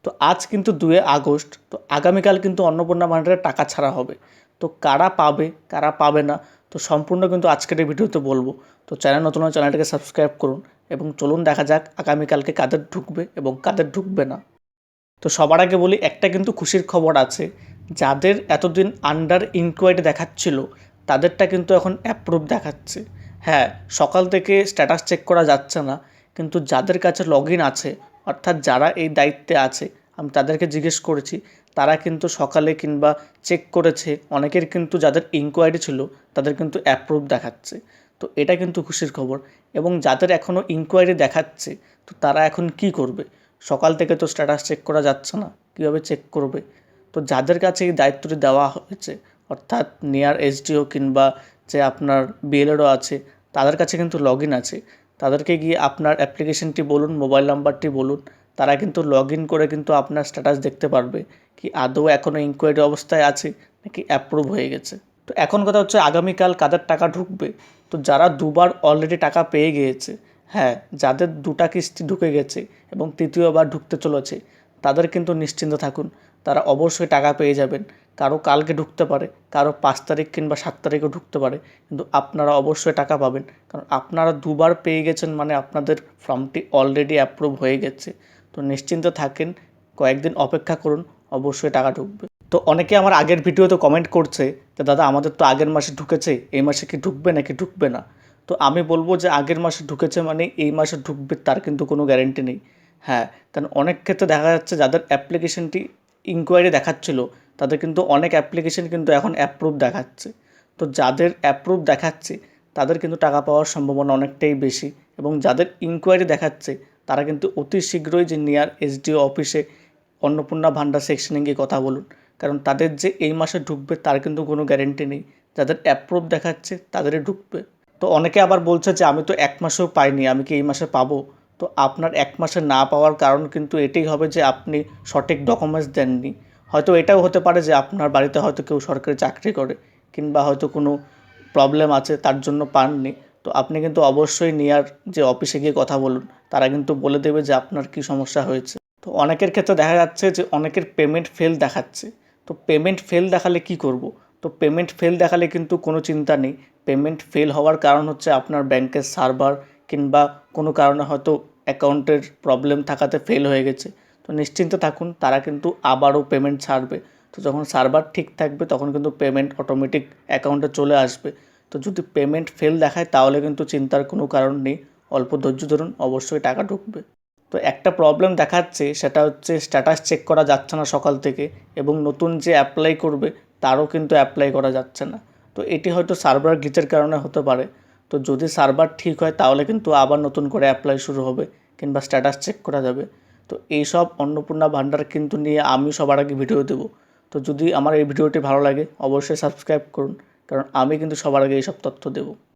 তো আজ কিন্তু 2 আগস্ট, তো আগামীকাল কিন্তু অন্নপূর্ণা ভান্ডারে টাকা ছাড়া হবে। তো কারা পাবে কারা পাবে না, তো সম্পূর্ণ কিন্তু আজকের এই ভিডিওতে বলবো। তো চ্যানেল নতুন হলে চ্যানেলটাকে সাবস্ক্রাইব করুন এবং চলুন দেখা যাক আগামীকালকে কাদের ঢুকবে এবং কাদের ঢুকবে না। তো সবার আগে বলি, একটা কিন্তু খুশির খবর আছে। যাদের এতদিন আন্ডার ইনকোয়ারি দেখাচ্ছিল তাদেরটা কিন্তু এখন অ্যাপ্রুভ দেখাচ্ছে। হ্যাঁ, সকাল থেকে স্ট্যাটাস চেক করা যাচ্ছে না, কিন্তু যাদের কাছে লগ ইন আছে, অর্থাৎ যারা এই দায়িত্বে আছে, আমি তাদেরকে জিজ্ঞেস করেছি, তারা কিন্তু সকালে কিংবা চেক করেছে, অনেকের কিন্তু যাদের ইনকোয়ারি ছিল তাদের কিন্তু অ্যাপ্রুভ দেখাচ্ছে। তো এটা কিন্তু খুশির খবর। এবং যাদের এখনও ইনকোয়ারি দেখাচ্ছে, তো তারা এখন কি করবে? সকাল থেকে তো স্ট্যাটাস চেক করা যাচ্ছে না, কীভাবে চেক করবে? তো যাদের কাছে এই দায়িত্বটি দেওয়া হয়েছে, অর্থাৎ নিয়ার এসডিও কিংবা যে আপনার বিএলআরও আছে, তাদের কাছে কিন্তু লগ ইন আছে। তাদেরকে গিয়ে আপনার অ্যাপ্লিকেশনটি বলুন, মোবাইল নাম্বারটি বলুন, তারা কিন্তু লগ ইন করে কিন্তু আপনার স্ট্যাটাস দেখতে পারবে কি আদৌ এখনও ইনকোয়ারি অবস্থায় আছে নাকি অ্যাপ্রুভ হয়ে গেছে। তো এখন কথা হচ্ছে আগামীকাল কাদের টাকা ঢুকবে। তো যারা দুবার অলরেডি টাকা পেয়ে গিয়েছে, হ্যাঁ, যাদের 2টা কিস্তি ঢুকে গেছে এবং তৃতীয়বার ঢুকতে চলেছে, তাদের কিন্তু নিশ্চিন্ত থাকুন, তারা অবশ্যই টাকা পেয়ে যাবেন। কারো কালকে ঢুকতে পারে, কারো 5 তারিখ কিংবা 7 তারিখও ঢুকতে পারে, কিন্তু আপনারা অবশ্যই টাকা পাবেন। কারণ আপনারা দুবার পেয়ে গেছেন, মানে আপনাদের ফর্মটি অলরেডি অ্যাপ্রুভ হয়ে গেছে। তো নিশ্চিন্ত থাকেন, কয়েকদিন অপেক্ষা করুন, অবশ্যই টাকা ঢুকবে। তো অনেকে আমার আগের ভিডিওতে কমেন্ট করছে যে দাদা আমাদের তো আগের মাসে ঢুকেছে, এই মাসে কি ঢুকবে নাকি ঢুকবে না। তো আমি বলবো যে আগের মাসে ঢুকেছে মানে এই মাসে ঢুকবে তার কিন্তু কোনো গ্যারেন্টি নেই। হ্যাঁ, কারণ অনেক ক্ষেত্রে দেখা যাচ্ছে যাদের অ্যাপ্লিকেশনটি ইনকোয়ারি দেখাচ্ছিল, তাদের কিন্তু অনেক অ্যাপ্লিকেশন কিন্তু এখন অ্যাপ্রুভ দেখাচ্ছে। তো যাদের অ্যাপ্রুভ দেখাচ্ছে তাদের কিন্তু টাকা পাওয়ার সম্ভাবনা অনেকটাই বেশি, এবং যাদের ইনকোয়ারি দেখাচ্ছে তারা কিন্তু অতি শীঘ্রই যে নিয়ার এসডিও অফিসে অন্নপূর্ণা ভান্ডার সেকশনে গিয়ে কথা বলুন, কারণ তাদের যে এই মাসে ঢুকবে তার কিন্তু কোনো গ্যারেন্টি নেই। যাদের অ্যাপ্রুভ দেখাচ্ছে তাদেরই ঢুকবে। তো অনেকে আবার বলছে যে আমি তো 1 মাসেও পাইনি, আমি কি এই মাসে পাবো? তো আপনার 1 মাসে না পাওয়ার কারণ কিন্তু এটাই হবে যে আপনি সঠিক ডকুমেন্টস দেননি। হয়তো এটাও হতে পারে যে আপনার বাড়িতে হয়তো কেউ সরকারি চাকরি করে কিংবা হয়তো কোনো প্রবলেম আছে তার জন্য পাননি। তো আপনি কিন্তু অবশ্যই নিয়ার যে অফিসে গিয়ে কথা বলুন, তারা কিন্তু বলে দেবে যে আপনার কী সমস্যা হয়েছে। তো অনেকের ক্ষেত্রে দেখা যাচ্ছে যে অনেকের পেমেন্ট ফেল দেখাচ্ছে। তো পেমেন্ট ফেল দেখালে কি করব? তো পেমেন্ট ফেল দেখালে কিন্তু কোনো চিন্তা নেই। পেমেন্ট ফেল হওয়ার কারণ হচ্ছে আপনার ব্যাংকের সার্ভার কিংবা কোনো কারণে হয়তো অ্যাকাউন্টের প্রবলেম থাকাতে ফেল হয়ে গেছে। তো নিশ্চিন্তে থাকুন, তারা কিন্তু আবারও পেমেন্ট ছাড়বে। তো যখন সার্ভার ঠিক থাকবে তখন কিন্তু পেমেন্ট অটোমেটিক অ্যাকাউন্টে চলে আসবে। তো যদি পেমেন্ট ফেল দেখায় তাহলে কিন্তু চিন্তার কোনো কারণ নেই, অল্প ধৈর্য ধরুন, অবশ্যই টাকা ঢুকবে। তো একটা প্রবলেম দেখাচ্ছে, সেটা হচ্ছে স্ট্যাটাস চেক করা যাচ্ছে না সকাল থেকে, এবং নতুন যে অ্যাপ্লাই করবে তারও কিন্তু অ্যাপ্লাই করা যাচ্ছে না। তো এটি হয়তো সার্ভার গ্লিচের কারণে হতে পারে। তো যদি সার্ভার ঠিক হয় তাহলে কিন্তু আবার নতুন করে অ্যাপ্লাই শুরু হবে কিংবা স্ট্যাটাস চেক করা যাবে। তো এইসব অন্নপূর্ণা ভান্ডার কিন্তু নিয়ে আমি সবার আগে ভিডিও দেবো। তো যদি আমার এই ভিডিওটি ভালো লাগে অবশ্যই সাবস্ক্রাইব করুন, কারণ আমি কিন্তু সবার আগে এইসব তথ্য দেবো।